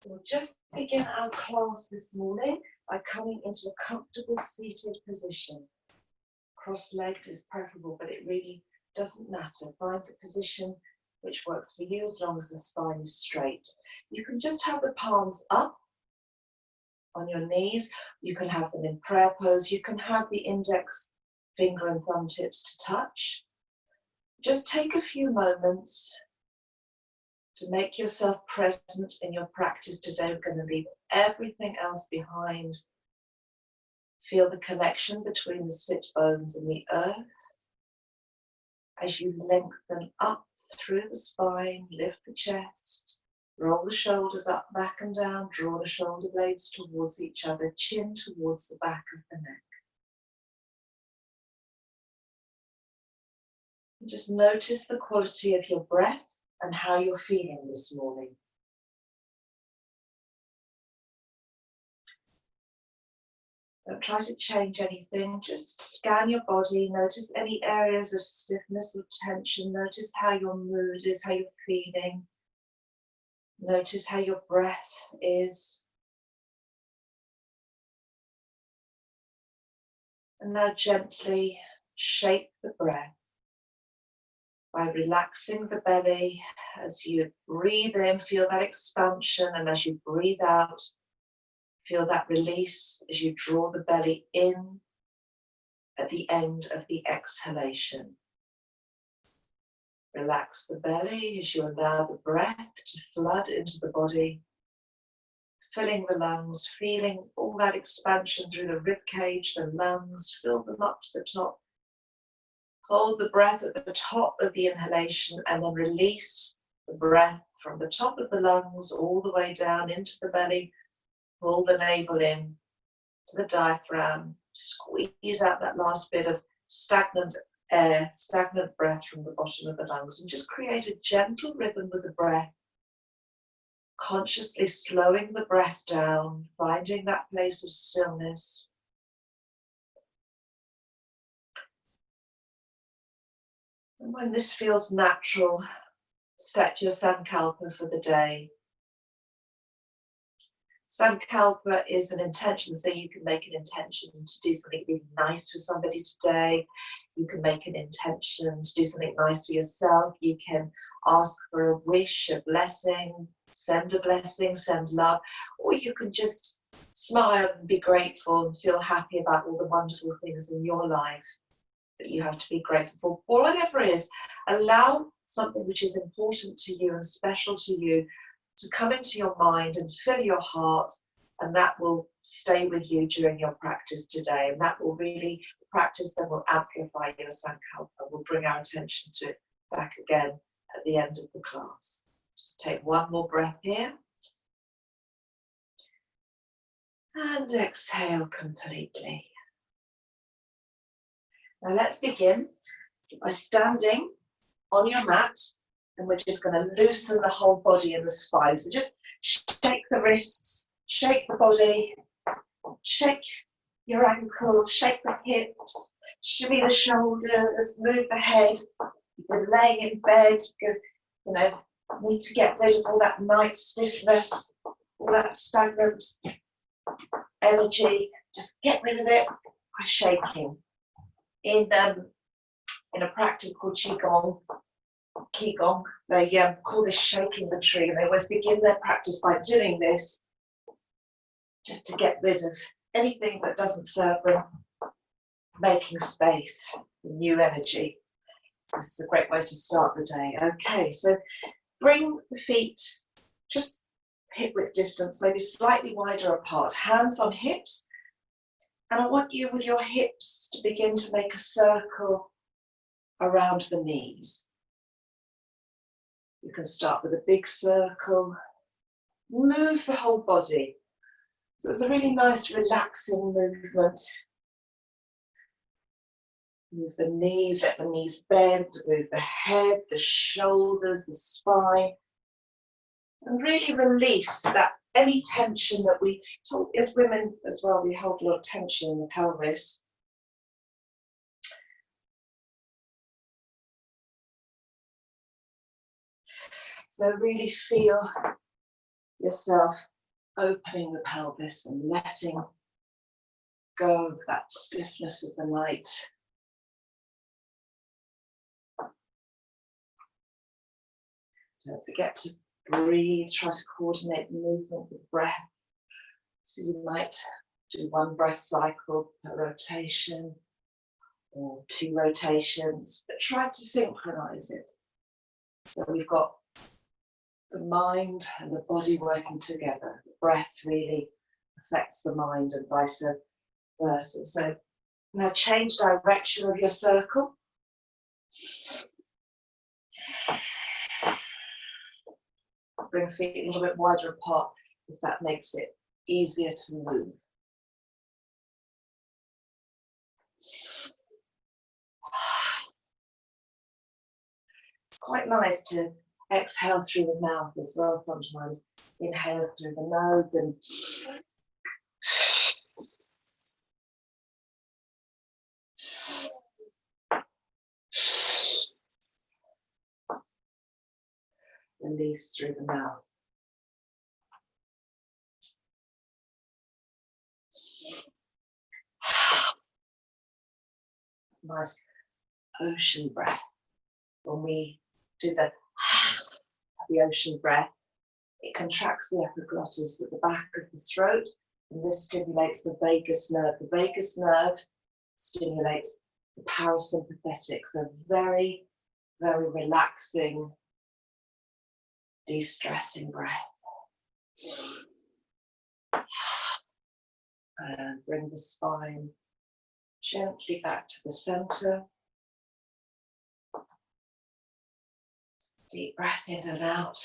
So we'll just begin our class this morning by coming into a comfortable seated position. Cross-legged is preferable, but it really doesn't matter. Find the position which works for you as long as the spine is straight. You can just have the palms up on your knees. You can have them in prayer pose. You can have the index finger and thumb tips to touch. Just take a few moments to make yourself present in your practice today. We're going to leave everything else behind. Feel the connection between the sit bones and the earth. As you lengthen up through the spine, lift the chest, roll the shoulders up, back and down, draw the shoulder blades towards each other, chin towards the back of the neck. And just notice the quality of your breath and how you're feeling this morning. Don't try to change anything, just scan your body, notice any areas of stiffness or tension, notice how your mood is, how you're feeling, notice how your breath is. And now gently shape the breath by relaxing the belly. As you breathe in, feel that expansion, and as you breathe out, feel that release as you draw the belly in at the end of the exhalation. Relax the belly as you allow the breath to flood into the body, filling the lungs, feeling all that expansion through the rib cage, the lungs, fill them up to the top. Hold the breath at the top of the inhalation and then release the breath from the top of the lungs all the way down into the belly. Pull the navel in to the diaphragm, squeeze out that last bit of stagnant air, stagnant breath from the bottom of the lungs, and just create a gentle rhythm with the breath, consciously slowing the breath down, finding that place of stillness. And when this feels natural, set your sankalpa for the day. Sankalpa is an intention, so you can make an intention to do something really nice for somebody today. You can make an intention to do something nice for yourself. You can ask for a wish, a blessing, send love, or you can just smile and be grateful and feel happy about all the wonderful things in your life that you have to be grateful for. Whatever it is, allow something which is important to you and special to you to come into your mind and fill your heart, and that will stay with you during your practice today. And that will really, practice then will amplify your sankalpa. We'll bring our attention to it back again at the end of the class. Just take one more breath here. And exhale completely. Now let's begin by standing on your mat, and we're just going to loosen the whole body and the spine. So just shake the wrists, shake the body, shake your ankles, shake the hips, shimmy the shoulders, move the head. You've been laying in bed, need to get rid of all that night stiffness, all that stagnant energy. Just get rid of it by shaking. In a practice called Qigong, they call this shaking the tree, and they always begin their practice by doing this, just to get rid of anything that doesn't serve them, making space for new energy. So this is a great way to start the day. Okay, so bring the feet just hip width distance, maybe slightly wider apart, hands on hips. And I want you with your hips to begin to make a circle around the knees. You can start with a big circle, move the whole body. So it's a really nice relaxing movement. Move the knees, let the knees bend, move the head, the shoulders, the spine. And really release that any tension that we, as women as well, we hold a lot of tension in the pelvis. So really feel yourself opening the pelvis and letting go of that stiffness of the night. Don't forget to breathe, try to coordinate the movement with breath. So you might do 1 breath cycle per rotation or 2 rotations, but try to synchronize it. So we've got the mind and the body working together. The breath really affects the mind and vice versa. So now change direction of your circle. Bring feet a little bit wider apart if that makes it easier to move. It's quite nice to exhale through the mouth as well sometimes. Inhale through the nose and release through the mouth. Nice ocean breath. When we do the ocean breath, it contracts the epiglottis at the back of the throat, and this stimulates the vagus nerve. The vagus nerve stimulates the parasympathetic, so very, very relaxing, de-stressing breath. And bring the spine gently back to the center. Deep breath in and out.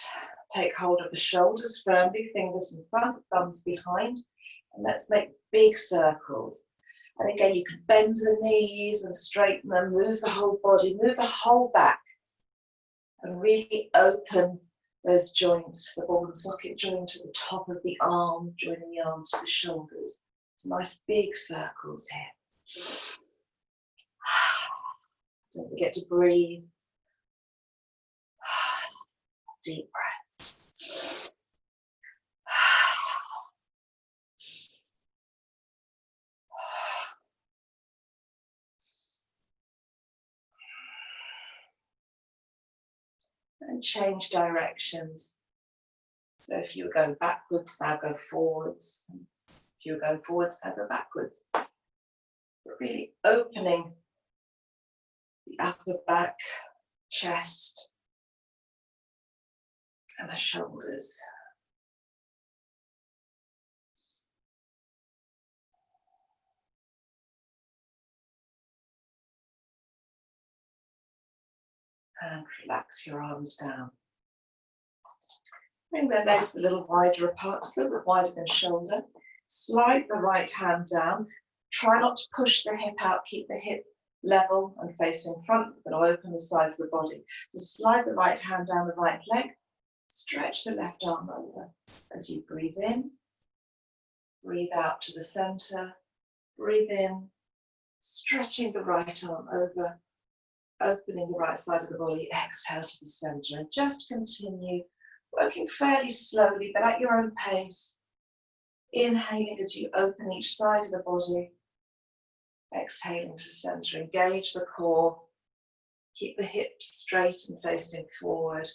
Take hold of the shoulders firmly, fingers in front, thumbs behind. And let's make big circles. And again, you can bend the knees and straighten them, move the whole body, move the whole back. And really open those joints, the ball and socket joint to the top of the arm, joining the arms to the shoulders. Some nice big circles here. Don't forget to breathe. Deep breaths. And change directions. So if you were going backwards, now go forwards. If you were going forwards, now go backwards. But really opening the upper back, chest, and the shoulders. And relax your arms down. Bring the legs a little wider apart, just a little bit wider than shoulder. Slide the right hand down. Try not to push the hip out, keep the hip level and facing front, but open the sides of the body. Just slide the right hand down the right leg. Stretch the left arm over as you breathe in. Breathe out to the center. Breathe in, stretching the right arm over, opening the right side of the body. Exhale to the center and just continue working fairly slowly, but at your own pace. Inhaling as you open each side of the body. Exhaling to center. Engage the core. Keep the hips straight and facing forward.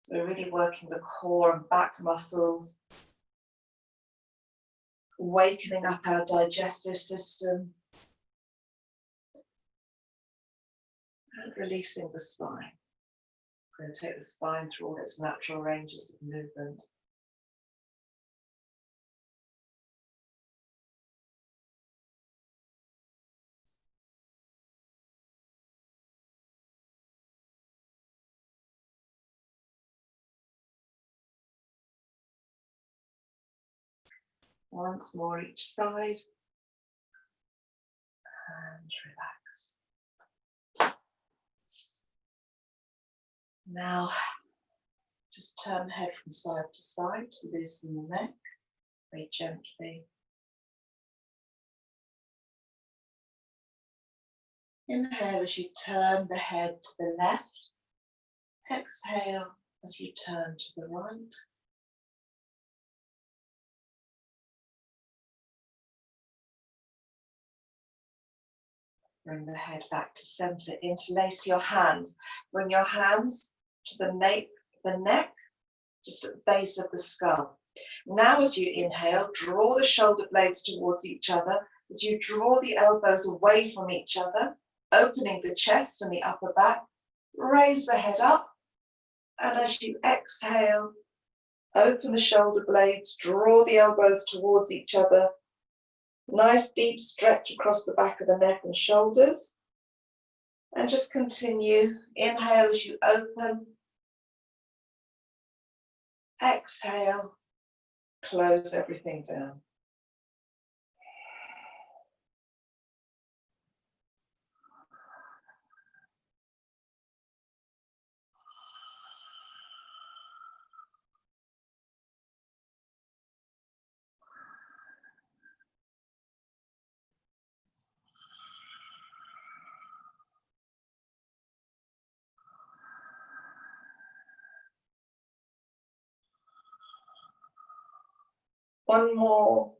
So we're really working the core and back muscles. Wakening up our digestive system. And releasing the spine. We're going to take the spine through all its natural ranges of movement. Once more each side. And relax. Now, just turn the head from side to side to loosen the neck very gently. Inhale as you turn the head to the left. Exhale as you turn to the right. Bring the head back to center. Interlace your hands. Bring your hands to the neck, just at the base of the skull. Now as you inhale, draw the shoulder blades towards each other. As you draw the elbows away from each other, opening the chest and the upper back, raise the head up. And as you exhale, open the shoulder blades, draw the elbows towards each other. Nice deep stretch across the back of the neck and shoulders. And just continue. Inhale as you open. Exhale. Close everything down. One more.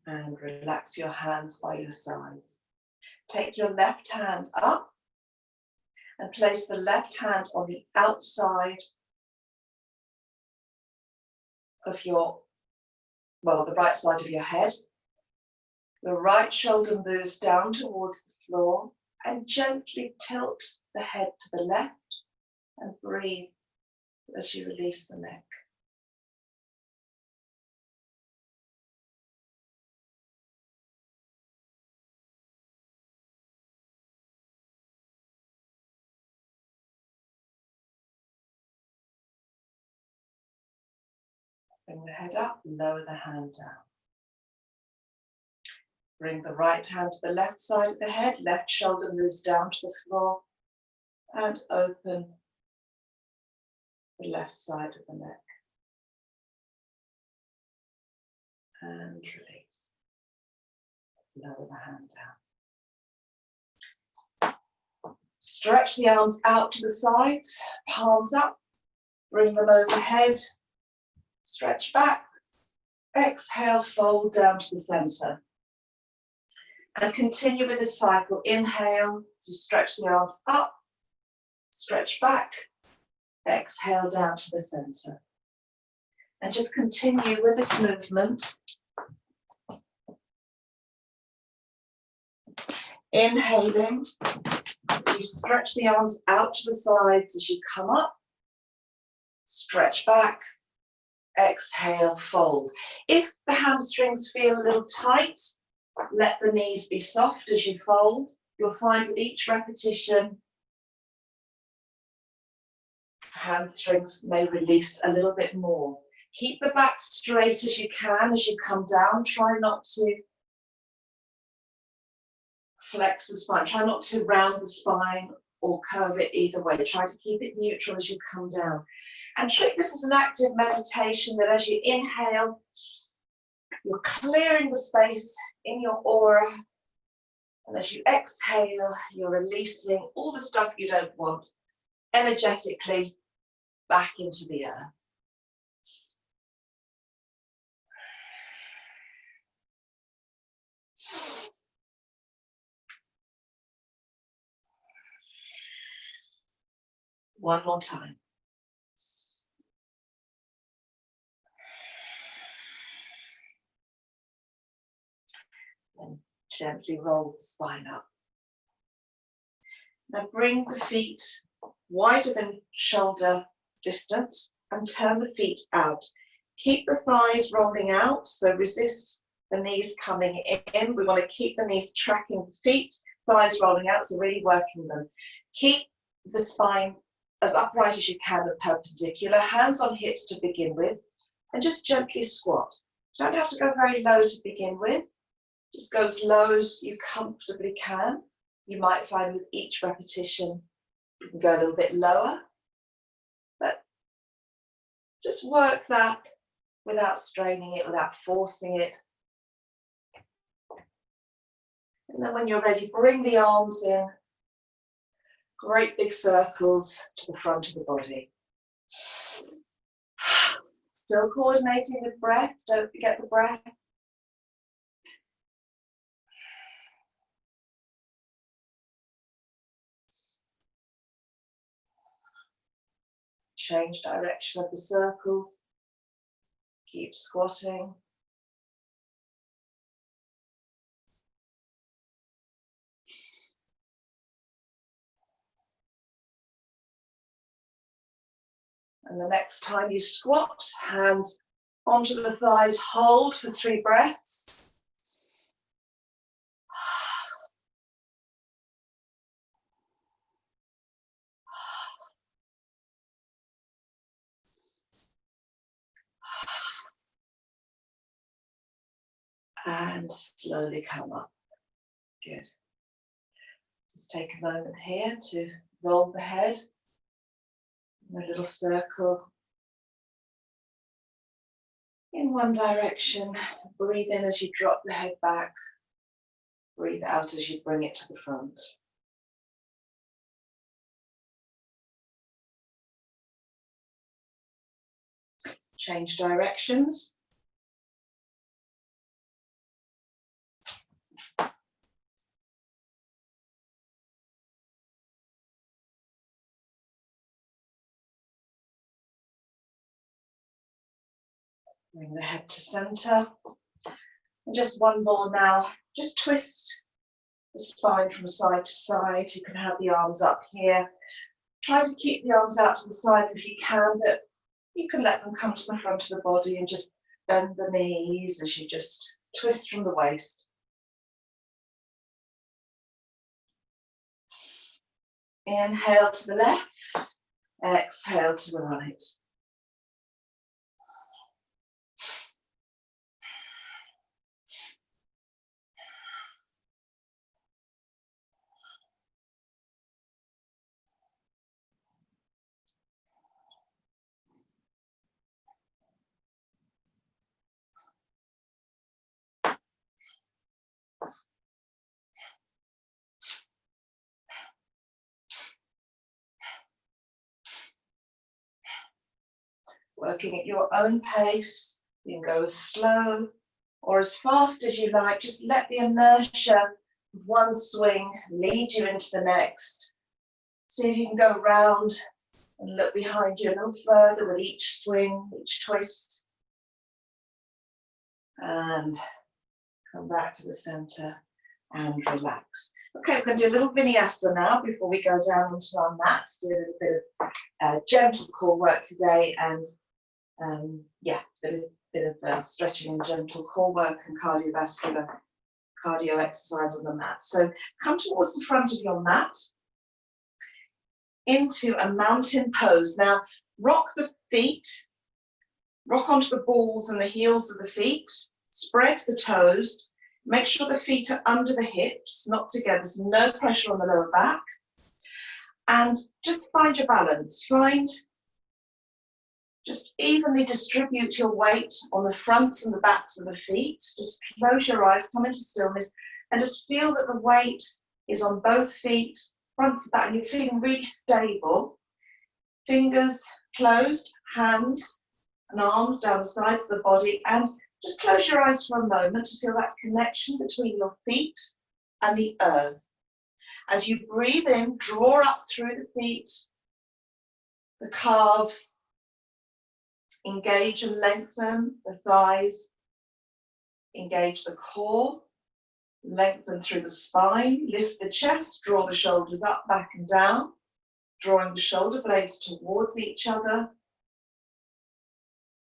And relax your hands by your sides. Take your left hand up and place the left hand on the outside of your, the right side of your head. Your right shoulder moves down towards the floor and gently tilt the head to the left and breathe as you release the neck. Bring the head up, lower the hand down. Bring the right hand to the left side of the head, left shoulder moves down to the floor, and open the left side of the neck. And release. Lower the hand down. Stretch the arms out to the sides, palms up, bring them overhead, stretch back, exhale, fold down to the center. And continue with this cycle. Inhale, as you stretch the arms up, stretch back, exhale down to the center. And just continue with this movement. Inhaling, as you stretch the arms out to the sides as you come up, stretch back, exhale, fold. If the hamstrings feel a little tight, let the knees be soft as you fold. You'll find with each repetition, hamstrings may release a little bit more. Keep the back straight as you can as you come down. Try not to flex the spine. Try not to round the spine or curve it either way. Try to keep it neutral as you come down. And treat this as an active meditation that as you inhale, you're clearing the space in your aura. And as you exhale, you're releasing all the stuff you don't want energetically back into the earth. One more time. And gently roll the spine up. Now bring the feet wider than shoulder distance and turn the feet out. Keep the thighs rolling out, so resist the knees coming in. We want to keep the knees tracking the feet, thighs rolling out, so really working them. Keep the spine as upright as you can and perpendicular, hands on hips to begin with, and just gently squat. You don't have to go very low to begin with. Just go as low as you comfortably can. You might find with each repetition, you can go a little bit lower, but just work that without straining it, without forcing it. And then when you're ready, bring the arms in, great big circles to the front of the body. Still coordinating with breath, don't forget the breath. Change direction of the circles. Keep squatting. And the next time you squat, hands onto the thighs, hold for 3 breaths. And slowly come up. Good. Just take a moment here to roll the head in a little circle in one direction. Breathe in as you drop the head back. Breathe out as you bring it to the front. Change directions. Bring the head to center. And just one more now. Just twist the spine from side to side. You can have the arms up here. Try to keep the arms out to the sides if you can, but you can let them come to the front of the body and just bend the knees as you just twist from the waist. Inhale to the left, exhale to the right. Working at your own pace. You can go as slow or as fast as you like. Just let the inertia of one swing lead you into the next. See if you can go round and look behind you a little further with each swing, each twist. And come back to the center and relax. Okay, we're going to do a little Vinyasa now before we go down onto our mat. Do a little bit of gentle core work today, and yeah, a bit of stretching and gentle core work and cardiovascular cardio exercise on the mat. So come towards the front of your mat into a mountain pose. Now rock the feet, rock onto the balls and the heels of the feet, spread the toes, make sure the feet are under the hips, not together, so no pressure on the lower back, and just find your balance. Just evenly distribute your weight on the fronts and the backs of the feet. Just close your eyes, come into stillness, and just feel that the weight is on both feet, fronts and back, and you're feeling really stable. Fingers closed, hands and arms down the sides of the body, and just close your eyes for a moment to feel that connection between your feet and the earth. As you breathe in, draw up through the feet, the calves, engage and lengthen the thighs, engage the core, lengthen through the spine, lift the chest, draw the shoulders up, back and down, drawing the shoulder blades towards each other,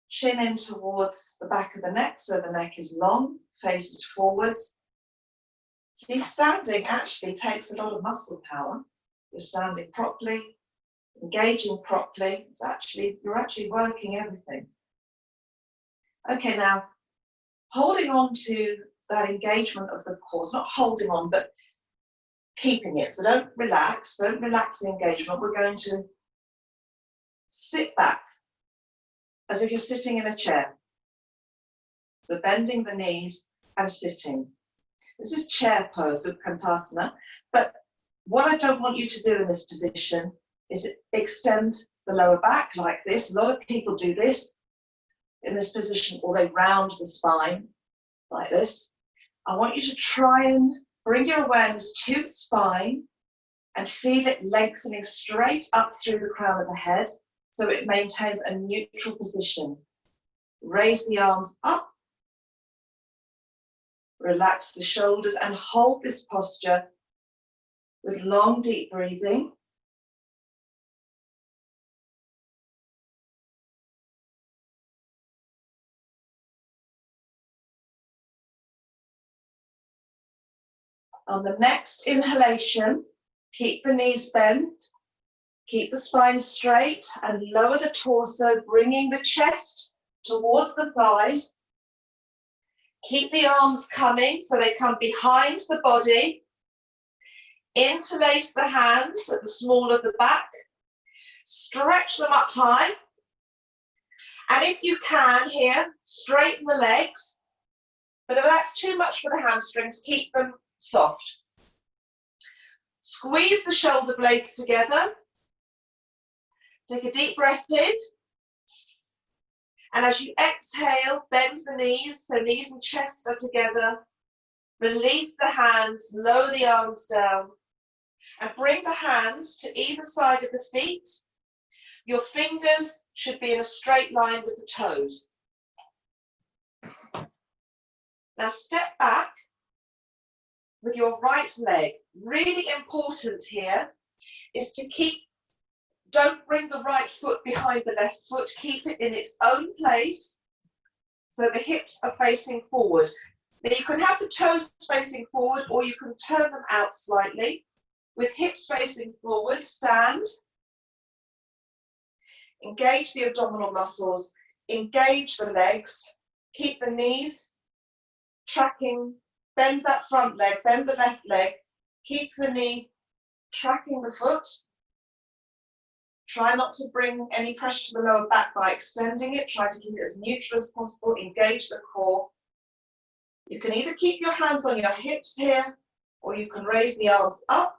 chin in towards the back of the neck so the neck is long, faces forwards. See, standing actually takes a lot of muscle power. You're standing properly, engaging properly. You're actually working everything. Okay, now holding on to that engagement of the core, not holding on, but keeping it. So don't relax the engagement. We're going to sit back as if you're sitting in a chair. So bending the knees and sitting. This is chair pose of Kantasana, but what I don't want you to do in this position is extend the lower back like this. A lot of people do this. in this position, or they round the spine like this. I want you to try and bring your awareness to the spine and feel it lengthening straight up through the crown of the head so it maintains a neutral position. Raise the arms up, relax the shoulders, and hold this posture with long, deep breathing. On the next inhalation, keep the knees bent, keep the spine straight, and lower the torso, bringing the chest towards the thighs. Keep the arms coming so they come behind the body. Interlace the hands at the small of the back. Stretch them up high. And if you can here, straighten the legs. But if that's too much for the hamstrings, keep them soft. Squeeze the shoulder blades together. Take a deep breath in. And as you exhale, bend the knees, so knees and chest are together. Release the hands, lower the arms down, and bring the hands to either side of the feet. Your fingers should be in a straight line with the toes. Now step back with your right leg. Really important here is to don't bring the right foot behind the left foot. Keep it in its own place so the hips are facing forward. Now you can have the toes facing forward, or you can turn them out slightly. With hips facing forward, stand. Engage the abdominal muscles, engage the legs, keep the knees tracking, bend that front leg, bend the left leg, keep the knee tracking the foot. Try not to bring any pressure to the lower back by extending it. Try to keep it as neutral as possible. Engage the core. You can either keep your hands on your hips here, or you can raise the arms up.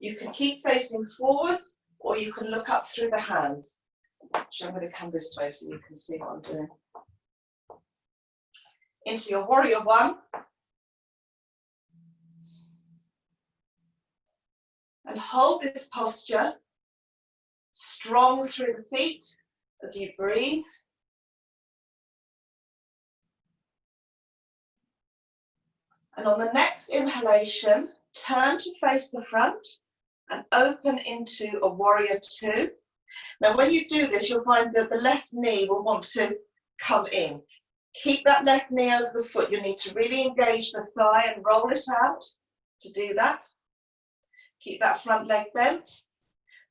You can keep facing forwards, or you can look up through the hands. Actually, I'm going to come this way so you can see what I'm doing. Into your warrior one. And hold this posture. Strong through the feet as you breathe. And on the next inhalation, turn to face the front and open into a warrior two. Now when you do this, you'll find that the left knee will want to come in. Keep that left knee over the foot. You need to really engage the thigh and roll it out to do that. Keep that front leg bent.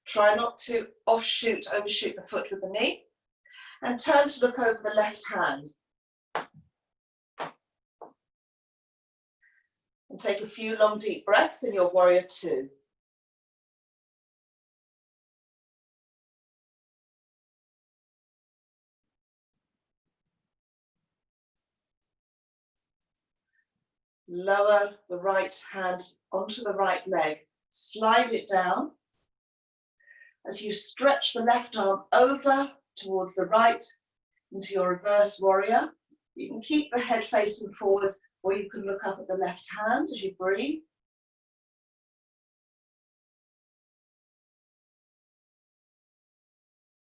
Try not to overshoot the foot with the knee. And turn to look over the left hand. And take a few long deep breaths in your warrior two. Lower the right hand onto the right leg. Slide it down. As you stretch the left arm over towards the right into your reverse warrior. You can keep the head facing forwards, or you can look up at the left hand as you breathe.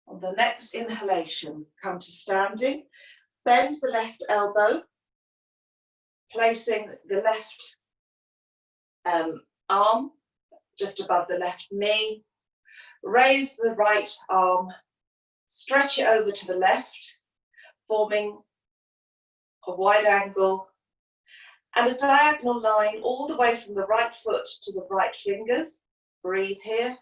On the next inhalation, come to standing. Bend the left elbow, placing the left arm just above the left knee. Raise the right arm, stretch it over to the left, forming a wide angle and a diagonal line all the way from the right foot to the right fingers. Breathe here.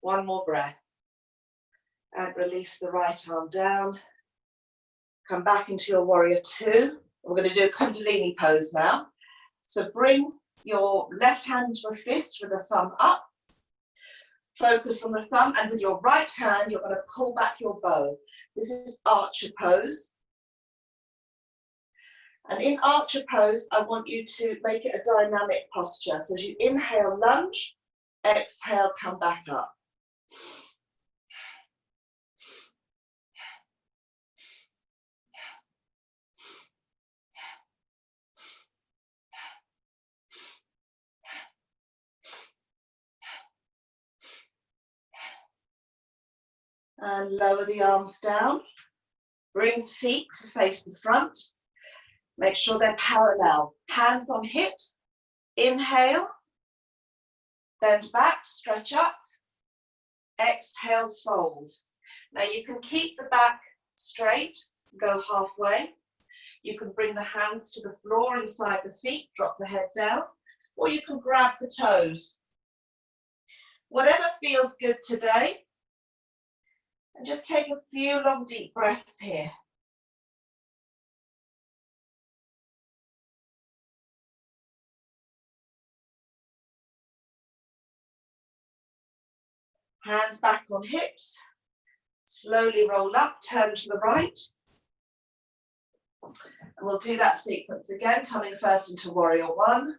One more breath. And release the right arm down. Come back into your warrior two. We're going to do a Kundalini pose now. So bring your left hand into a fist with the thumb up. Focus on the thumb, and with your right hand, you're going to pull back your bow. This is archer pose. And in archer pose, I want you to make it a dynamic posture. So as you inhale, lunge. Exhale, come back up. And lower the arms down. Bring feet to face the front. Make sure they're parallel. Hands on hips. Inhale. Bend back, stretch up. Exhale, fold. Now you can keep the back straight, go halfway. You can bring the hands to the floor inside the feet, drop the head down, or you can grab the toes. Whatever feels good today. And just take a few long, deep breaths here. Hands back on hips. Slowly roll up, turn to the right. And we'll do that sequence again, coming first into warrior one.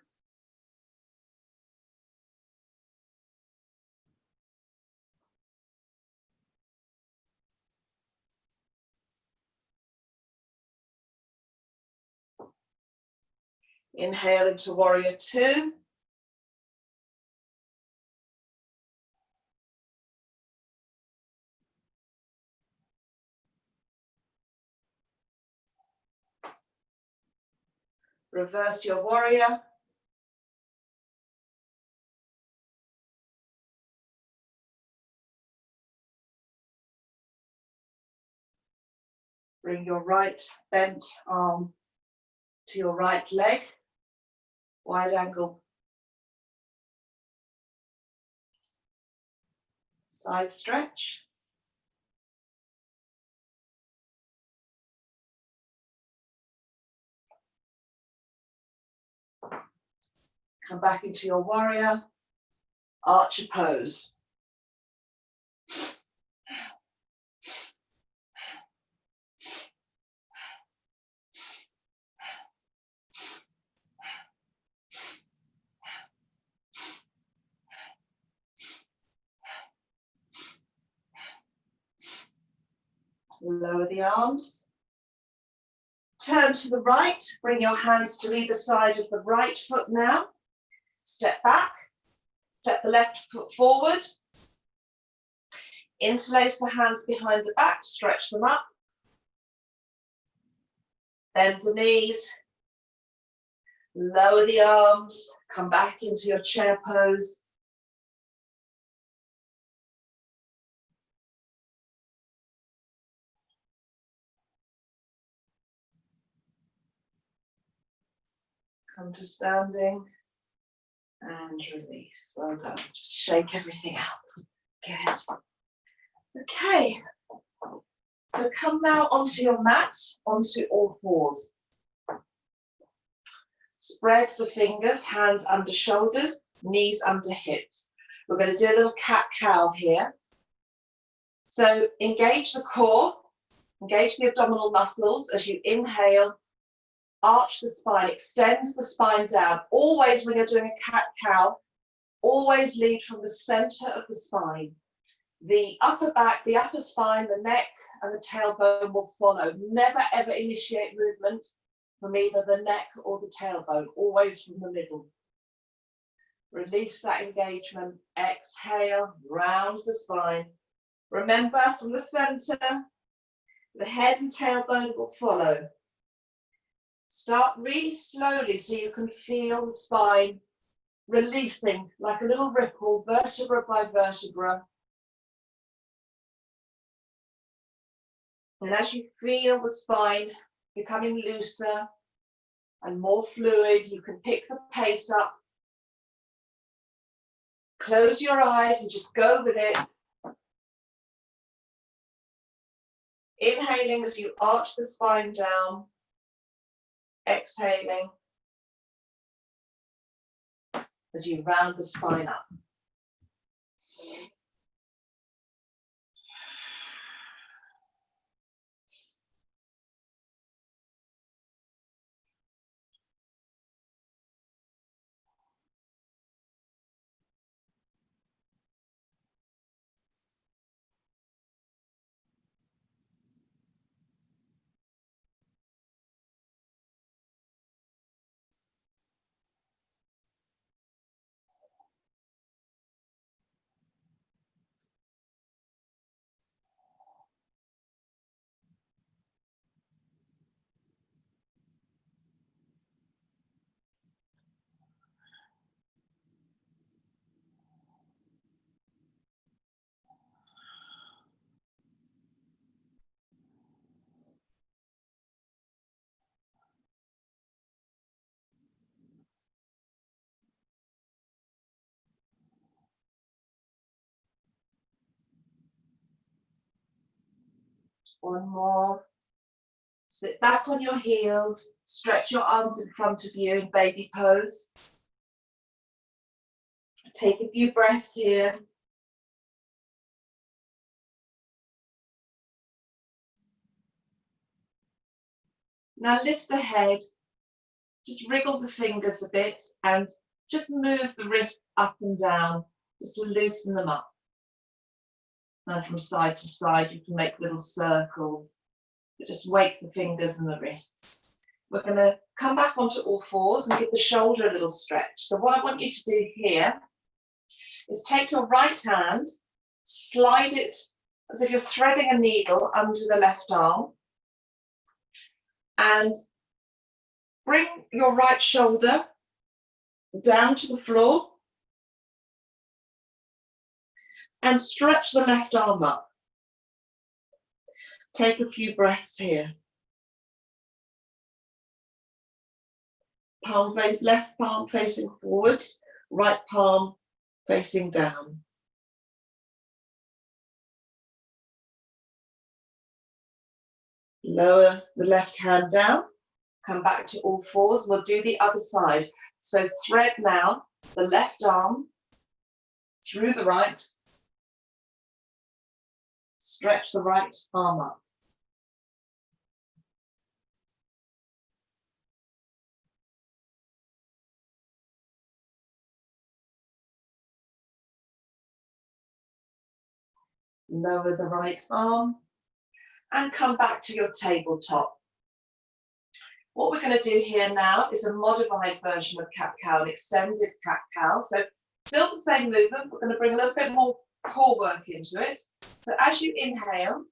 Inhale into warrior two. Reverse your warrior. Bring your right bent arm to your right leg. Wide angle. Side stretch. Come back into your warrior. Archer pose. Lower the arms. Turn to the right. Bring your hands to either side of the right foot now. Step back. Step the left foot forward. Interlace the hands behind the back. Stretch them up. Bend the knees. Lower the arms. Come back into your chair pose. Come to standing and release. Well done. Just shake everything out. Good. Okay. So come now onto your mat, onto all fours. Spread the fingers, hands under shoulders, knees under hips. We're going to do a little cat-cow here. So engage the core, engage the abdominal muscles as you inhale. Arch the spine, extend the spine down. Always when you're doing a cat-cow, always lead from the center of the spine. The upper back, the upper spine, the neck and the tailbone will follow. Never ever initiate movement from either the neck or the tailbone, always from the middle. Release that engagement. Exhale, round the spine. Remember, from the center, the head and tailbone will follow. Start really slowly so you can feel the spine releasing like a little ripple, vertebra by vertebra. And as you feel the spine becoming looser and more fluid, you can pick the pace up. Close your eyes and just go with it. Inhaling as you arch the spine down. Exhaling as you round the spine up. One more. Sit back on your heels, stretch your arms in front of you in baby pose. Take a few breaths here. Now lift the head, just wriggle the fingers a bit and just move the wrists up and down just to loosen them up. And from side to side you can make little circles, but just wake the fingers and the wrists. We're going to come back onto all fours and give the shoulder a little stretch. So what I want you to do here is take your right hand, slide it as if you're threading a needle under the left arm, and bring your right shoulder down to the floor and stretch the left arm up. Take a few breaths here. Left palm facing forwards, right palm facing down. Lower the left hand down, come back to all fours. We'll do the other side. So thread now the left arm through the right, stretch the right arm up. Lower the right arm and come back to your tabletop. What we're going to do here now is a modified version of cat-cow, an extended cat-cow. So still the same movement, we're going to bring a little bit more core work into it. So as you inhale,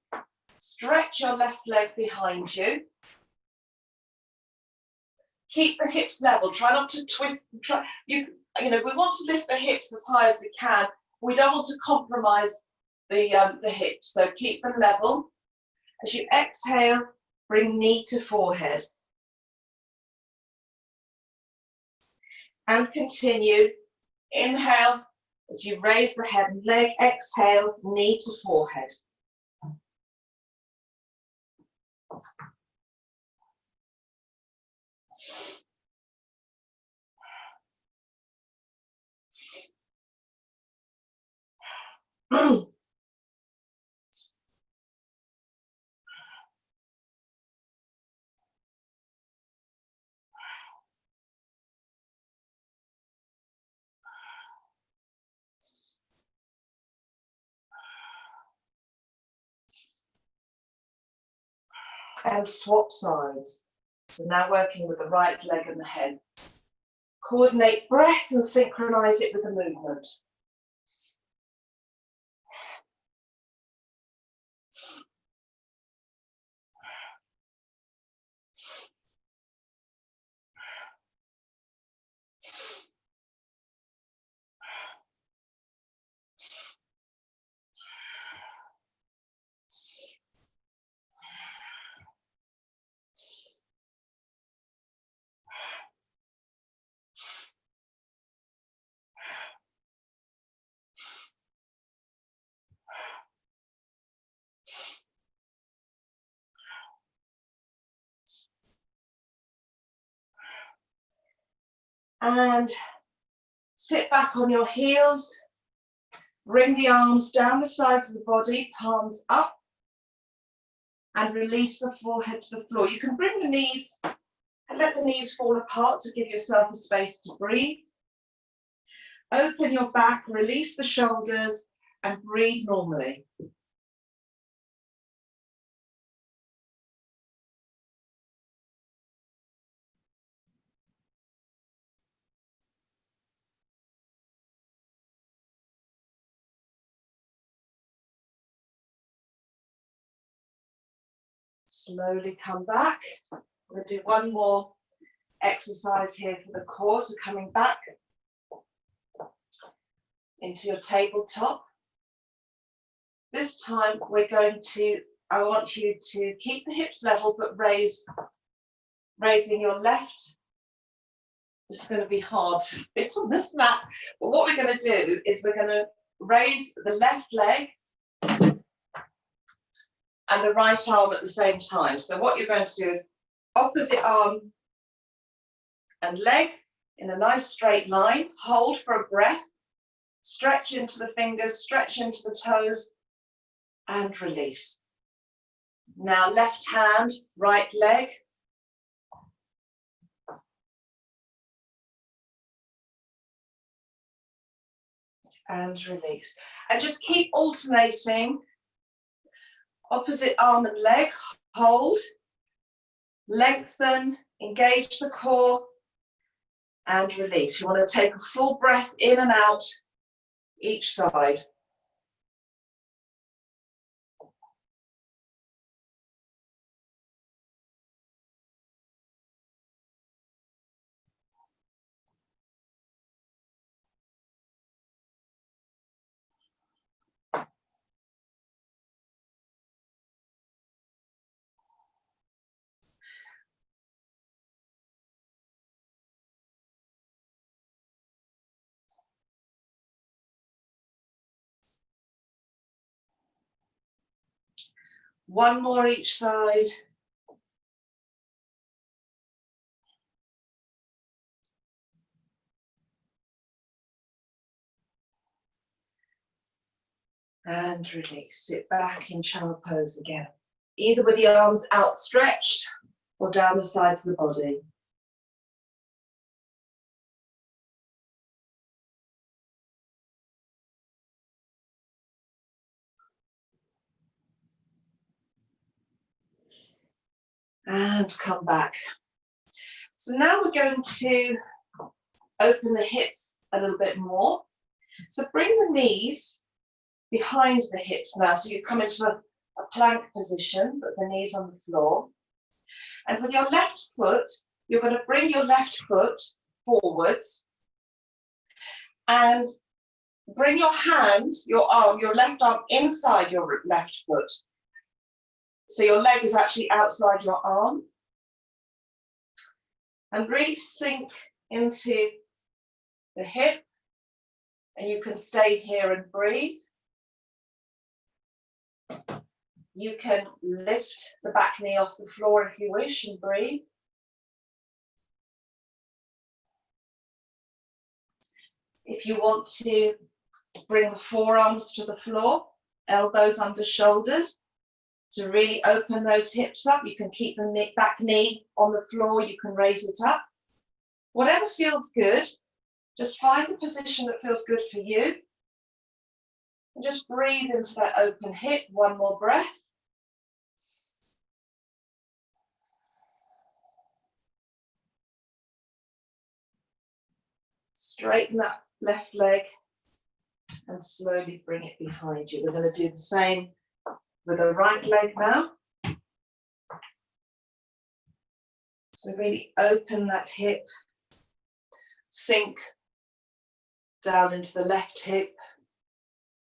stretch your left leg behind you. Keep the hips level, try not to twist. You know, we want to lift the hips as high as we can. We don't want to compromise the hips, so keep them level. As you exhale, bring knee to forehead. And continue. Inhale, as you raise the head and leg, exhale, knee to forehead. And swap sides. So now working with the right leg and the head. Coordinate breath and synchronize it with the movement. And sit back on your heels. Bring the arms down the sides of the body, palms up. And release the forehead to the floor. You can bring the knees and let the knees fall apart to give yourself a space to breathe. Open your back, release the shoulders, and breathe normally. Slowly come back. We're going to do one more exercise here for the core. So coming back into your tabletop. This time we're going to, I want you to keep the hips level but raising your left. This is going to be hard to fit on this mat. But what we're going to do is we're going to raise the left leg and the right arm at the same time. So what you're going to do is opposite arm and leg in a nice straight line. Hold for a breath. Stretch into the fingers, stretch into the toes, and release. Now left hand, right leg. And release. And just keep alternating. Opposite arm and leg, hold. Lengthen, engage the core, and release. You want to take a full breath in and out each side. One more each side. And release. Sit back in child pose again. Either with the arms outstretched or down the sides of the body. And come back. So now we're going to open the hips a little bit more. So bring the knees behind the hips now. So you come into a plank position, but the knees on the floor. And with your left foot, you're going to bring your left foot forwards and bring your hand, your arm, your left arm inside your left foot. So your leg is actually outside your arm. And really sink into the hip. And you can stay here and breathe. You can lift the back knee off the floor if you wish and breathe. If you want to bring the forearms to the floor, elbows under shoulders, to really open those hips up. You can keep the back knee on the floor, you can raise it up. Whatever feels good, just find the position that feels good for you. And just breathe into that open hip, one more breath. Straighten that left leg and slowly bring it behind you. We're going to do the same with the right leg now. So really open that hip, sink down into the left hip.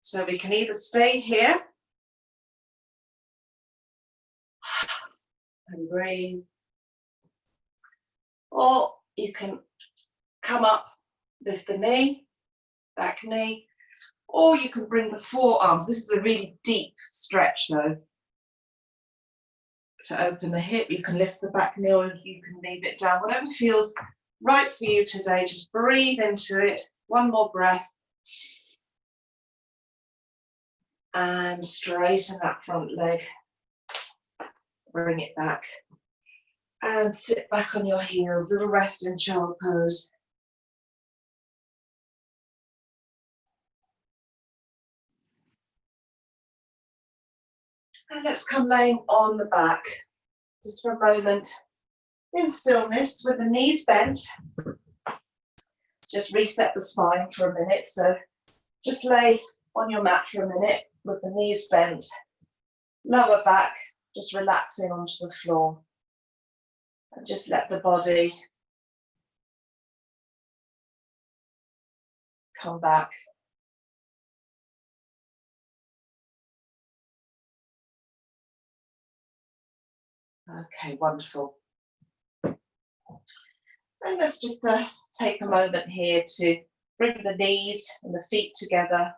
So we can either stay here and breathe, or you can come up, lift the knee, back knee, or you can bring the forearms. This is a really deep stretch though. To open the hip, you can lift the back knee or you can leave it down. Whatever feels right for you today, just breathe into it. One more breath. And straighten that front leg. Bring it back. And sit back on your heels, little rest in child pose. And let's come laying on the back, just for a moment, in stillness with the knees bent. Just reset the spine for a minute. So just lay on your mat for a minute with the knees bent, lower back, just relaxing onto the floor. And just let the body come back. Okay, wonderful. And let's just take a moment here to bring the knees and the feet together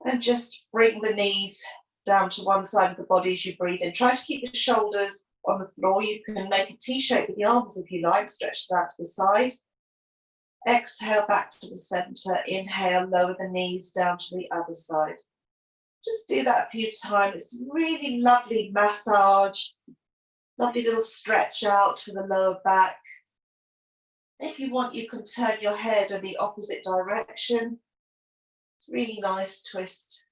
and just bring the knees down to one side of the body as you breathe in. Try to keep the shoulders on the floor. You can make a T-shape with the arms if you like, stretch that to the side. Exhale back to the center. Inhale, lower the knees down to the other side. Just do that a few times. It's really lovely massage, lovely little stretch out for the lower back. If you want, you can turn your head in the opposite direction. It's really nice twist.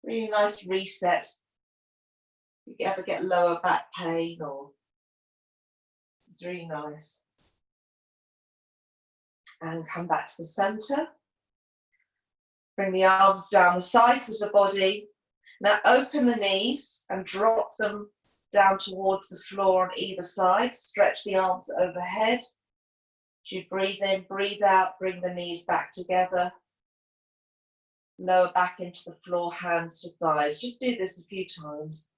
Really nice reset. If you ever get lower back pain, or it's really nice. And come back to the center. Bring the arms down the sides of the body. Now open the knees and drop them down towards the floor on either side. Stretch the arms overhead. As you breathe in, breathe out, bring the knees back together. Lower back into the floor, hands to thighs. Just do this a few times.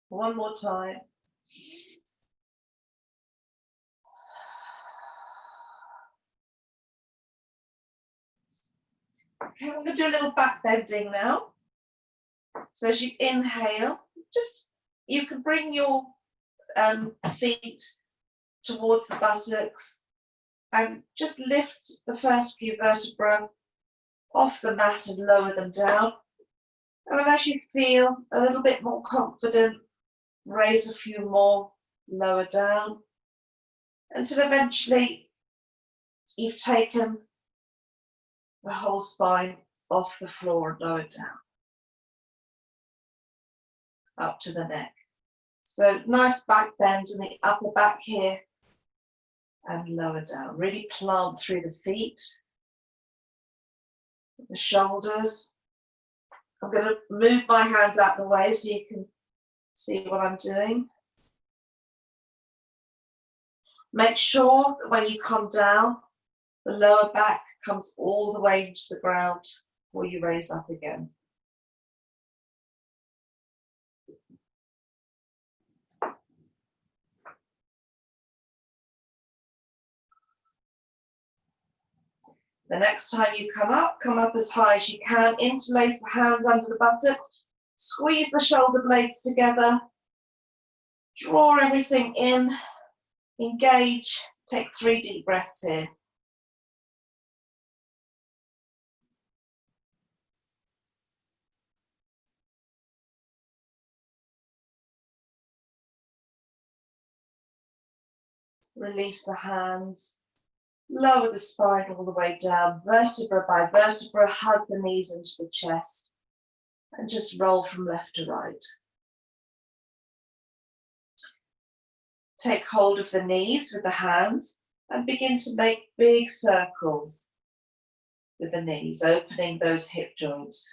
One more time. Okay, I'm going to do a little back bending now. So as you inhale, you can bring your feet towards the buttocks and just lift the first few vertebrae off the mat and lower them down. And then as you feel a little bit more confident, raise a few more, lower down, until eventually you've taken the whole spine off the floor and lowered down, up to the neck. So nice back bend in the upper back here and lower down. Really plant through the feet, the shoulders. I'm going to move my hands out the way so you can see what I'm doing. Make sure that when you come down, the lower back comes all the way into the ground before you raise up again. The next time you come up as high as you can. Interlace the hands under the buttocks. Squeeze the shoulder blades together. Draw everything in. Engage. Take 3 deep breaths here. Release the hands. Lower the spine all the way down, vertebra by vertebra, hug the knees into the chest, and just roll from left to right. Take hold of the knees with the hands and begin to make big circles with the knees, opening those hip joints.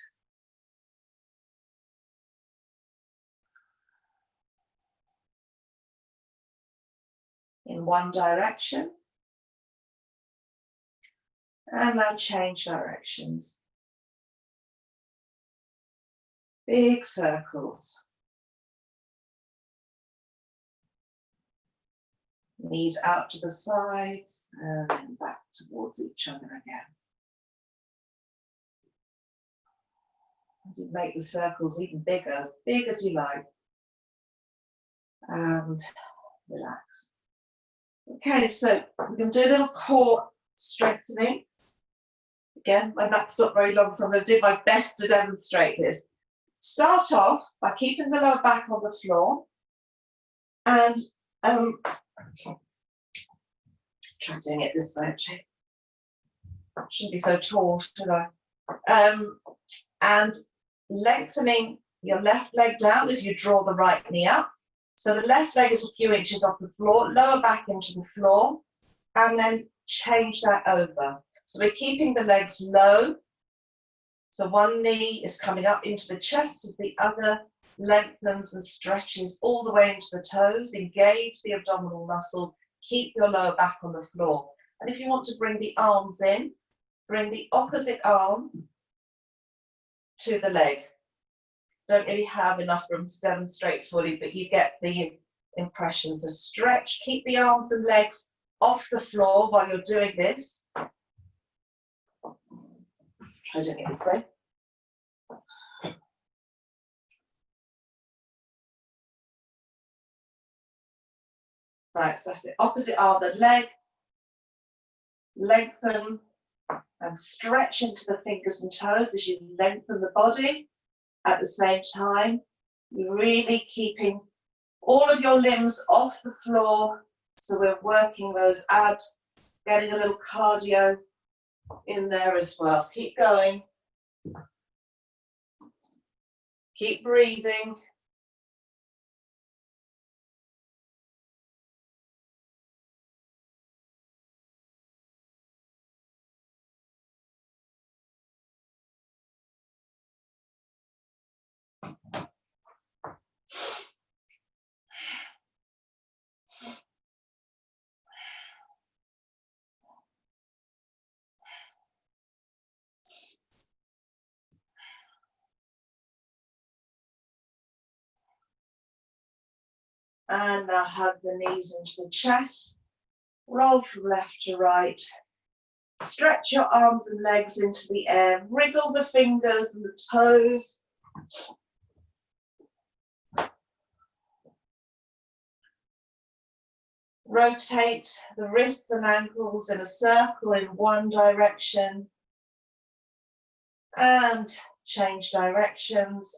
In one direction. And now change directions. Big circles. Knees out to the sides and then back towards each other again. You make the circles even bigger, as big as you like. And relax. Okay, so we're going to do a little core strengthening. Again, my back's not very long, so I'm going to do my best to demonstrate this. Start off by keeping the lower back on the floor and try doing it this way actually. Shouldn't be so tall, should I? And lengthening your left leg down as you draw the right knee up. So the left leg is a few inches off the floor, lower back into the floor, and then change that over. So we're keeping the legs low. So one knee is coming up into the chest as the other lengthens and stretches all the way into the toes. Engage the abdominal muscles. Keep your lower back on the floor. And if you want to bring the arms in, bring the opposite arm to the leg. don't really have enough room to demonstrate fully, but you get the impression. So stretch, keep the arms and legs off the floor while you're doing this. Try doing it this way. Right, so that's it. Opposite arm and leg. Lengthen and stretch into the fingers and toes as you lengthen the body. At the same time, you're really keeping all of your limbs off the floor. So we're working those abs, getting a little cardio in there as well. Keep going. Keep breathing. And now hug the knees into the chest. Roll from left to right. Stretch your arms and legs into the air. Wriggle the fingers and the toes. Rotate the wrists and ankles in a circle in one direction. And change directions.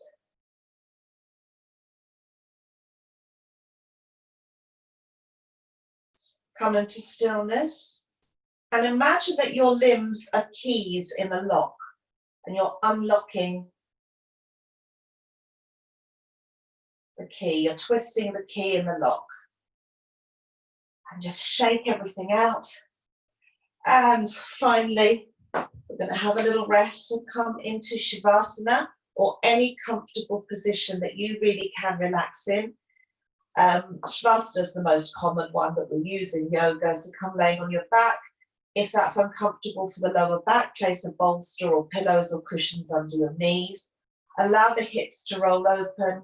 Come into stillness and imagine that your limbs are keys in a lock and you're unlocking the key, you're twisting the key in the lock. And just shake everything out. And finally, we're going to have a little rest and come into Shavasana or any comfortable position that you really can relax in. Shavasana is the most common one that we use in yoga, so come laying on your back. If that's uncomfortable for the lower back, place a bolster or pillows or cushions under your knees. Allow the hips to roll open,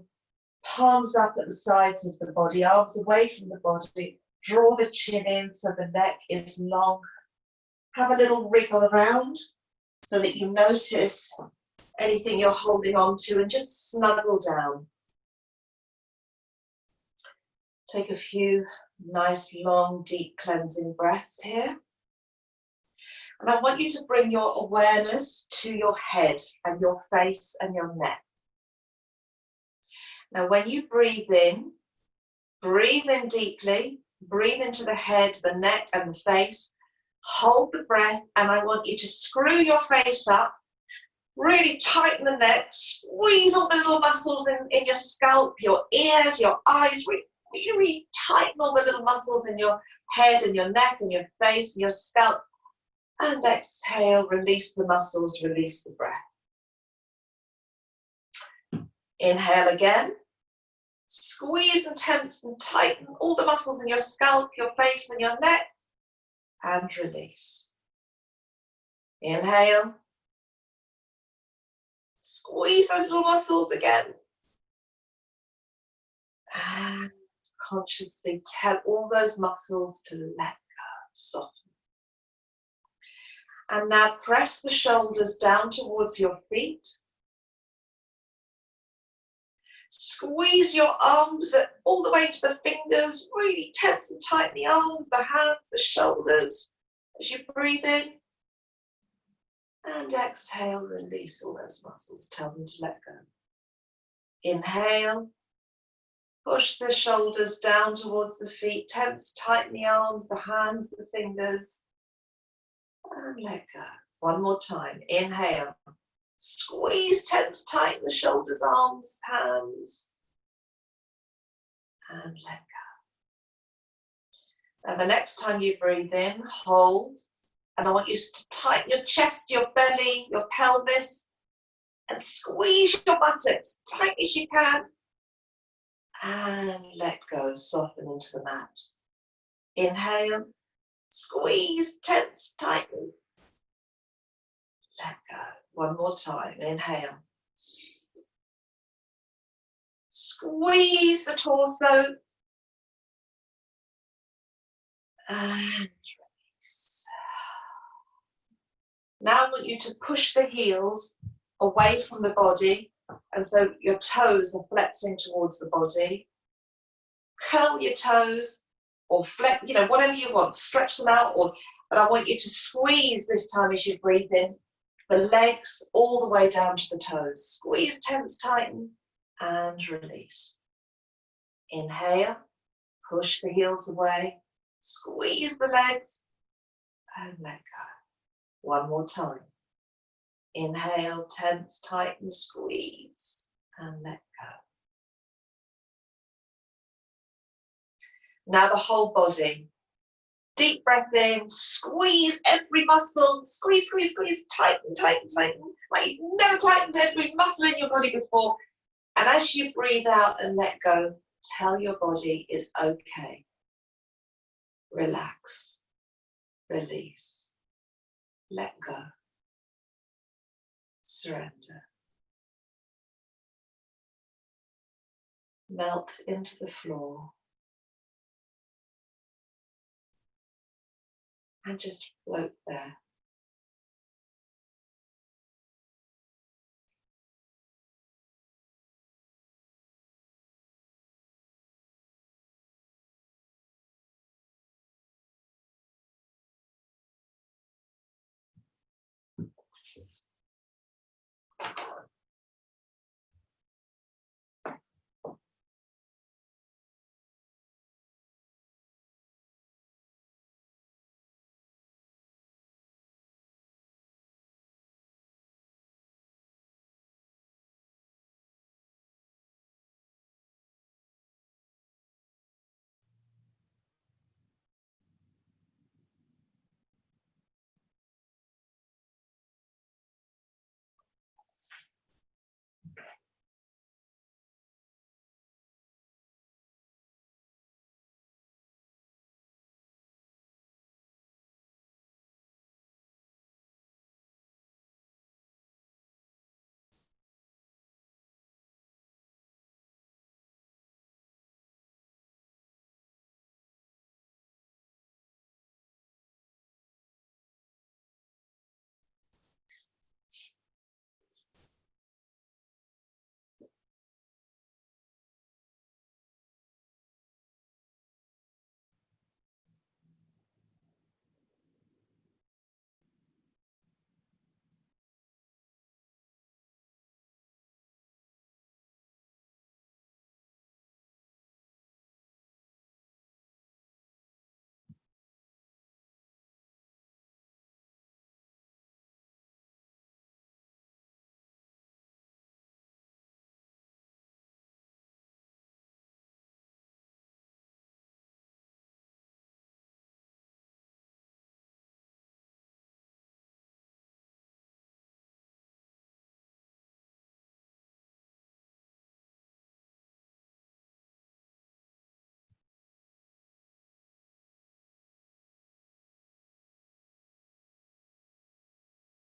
palms up at the sides of the body, arms away from the body. Draw the chin in so the neck is long. Have a little wriggle around so that you notice anything you're holding on to and just snuggle down. Take a few nice, long, deep cleansing breaths here. And I want you to bring your awareness to your head and your face and your neck. Now, when you breathe in deeply, breathe into the head, the neck, and the face. Hold the breath, and I want you to screw your face up, really tighten the neck, squeeze all the little muscles in your scalp, your ears, your eyes, really tighten all the little muscles in your head and your neck and your face and your scalp. And exhale, release the muscles, release the breath. Inhale again. Squeeze and tense and tighten all the muscles in your scalp, your face and your neck. And release. Inhale. Squeeze those little muscles again. And consciously tell all those muscles to let go, soften. And now press the shoulders down towards your feet. Squeeze your arms all the way to the fingers. Really tense and tighten the arms, the hands, the shoulders as you breathe in. And exhale, release all those muscles. Tell them to let go. Inhale. Push the shoulders down towards the feet. Tense, tighten the arms, the hands, the fingers. And let go. One more time. Inhale. Squeeze, tense, tighten the shoulders, arms, hands. And let go. And the next time you breathe in, hold. And I want you to tighten your chest, your belly, your pelvis. And squeeze your buttocks tight as you can. And let go, soften into the mat. Inhale. Squeeze, tense, tighten. Let go. One more time. Inhale. Squeeze the torso. And release. Now I want you to push the heels away from the body, and so your toes are flexing towards the body. Curl your toes or flex, whatever you want, stretch them out, but I want you to squeeze this time as you breathe in, the legs all the way down to the toes. Squeeze, tense, tighten, and release. Inhale, push the heels away, squeeze the legs, and let go. One more time. Inhale, tense, tighten, squeeze, and let go. Now the whole body. Deep breath in, squeeze every muscle, squeeze, squeeze, squeeze, tighten, tighten, tighten. Like you've never tightened every muscle in your body before. And as you breathe out and let go, tell your body it's okay. Relax, release, let go, surrender. Melt into the floor. And just float there.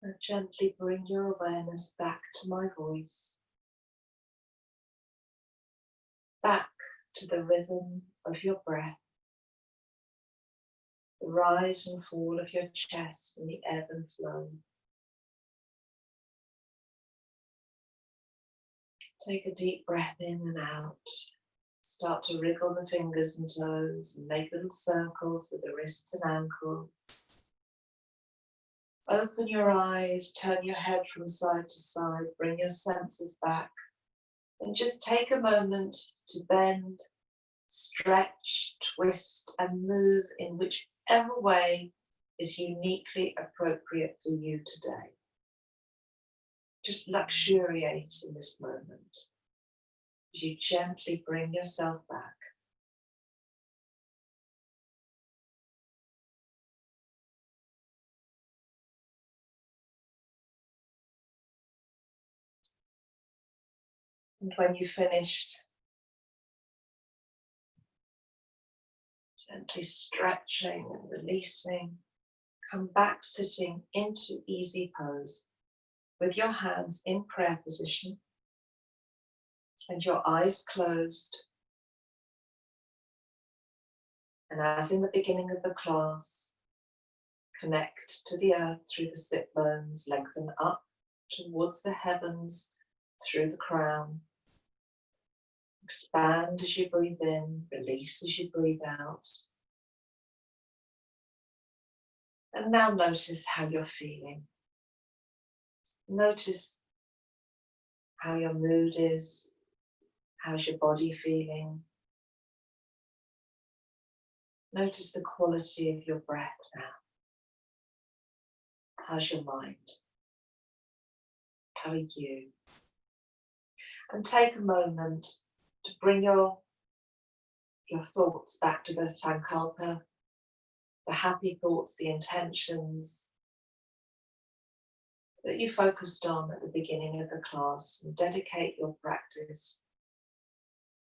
And gently bring your awareness back to my voice, back to the rhythm of your breath, the rise and fall of your chest and the ebb and flow. Take a deep breath in and out. Start to wriggle the fingers and toes and make little circles with the wrists and ankles. Open your eyes, turn your head from side to side, bring your senses back, and just take a moment to bend, stretch, twist, and move in whichever way is uniquely appropriate for you today. Just luxuriate in this moment as you gently bring yourself back. And when you've finished, gently stretching and releasing, come back sitting into easy pose with your hands in prayer position. and your eyes closed. And as in the beginning of the class, connect to the earth through the sit bones, lengthen up towards the heavens through the crown. Expand as you breathe in, release as you breathe out. And now notice how you're feeling. Notice how your mood is. How's your body feeling? Notice the quality of your breath now. How's your mind? How are you? And take a moment to bring your thoughts back to the sankalpa, the happy thoughts, the intentions that you focused on at the beginning of the class, and dedicate your practice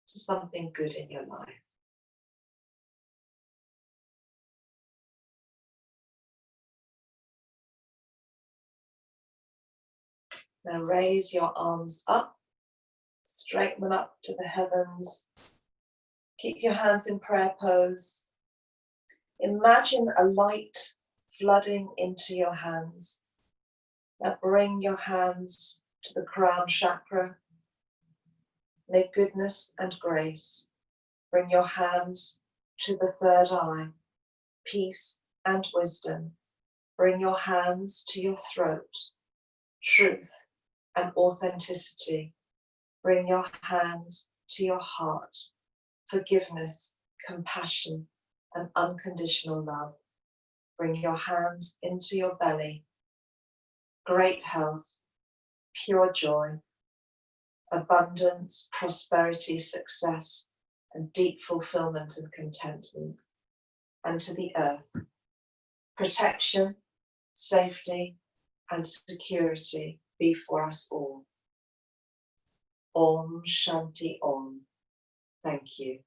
to something good in your life. Now raise your arms up, straighten them up to the heavens. Keep your hands in prayer pose. Imagine a light flooding into your hands. Now bring your hands to the crown chakra. May goodness and grace bring your hands to the third eye. Peace and wisdom bring your hands to your throat. Truth and authenticity bring your hands to your heart. Forgiveness, compassion, and unconditional love bring your hands into your belly. Great health, pure joy, abundance, prosperity, success, and deep fulfillment and contentment. And to the earth, protection, safety, and security be for us all. Om Shanti Om. Thank you.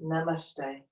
Namaste.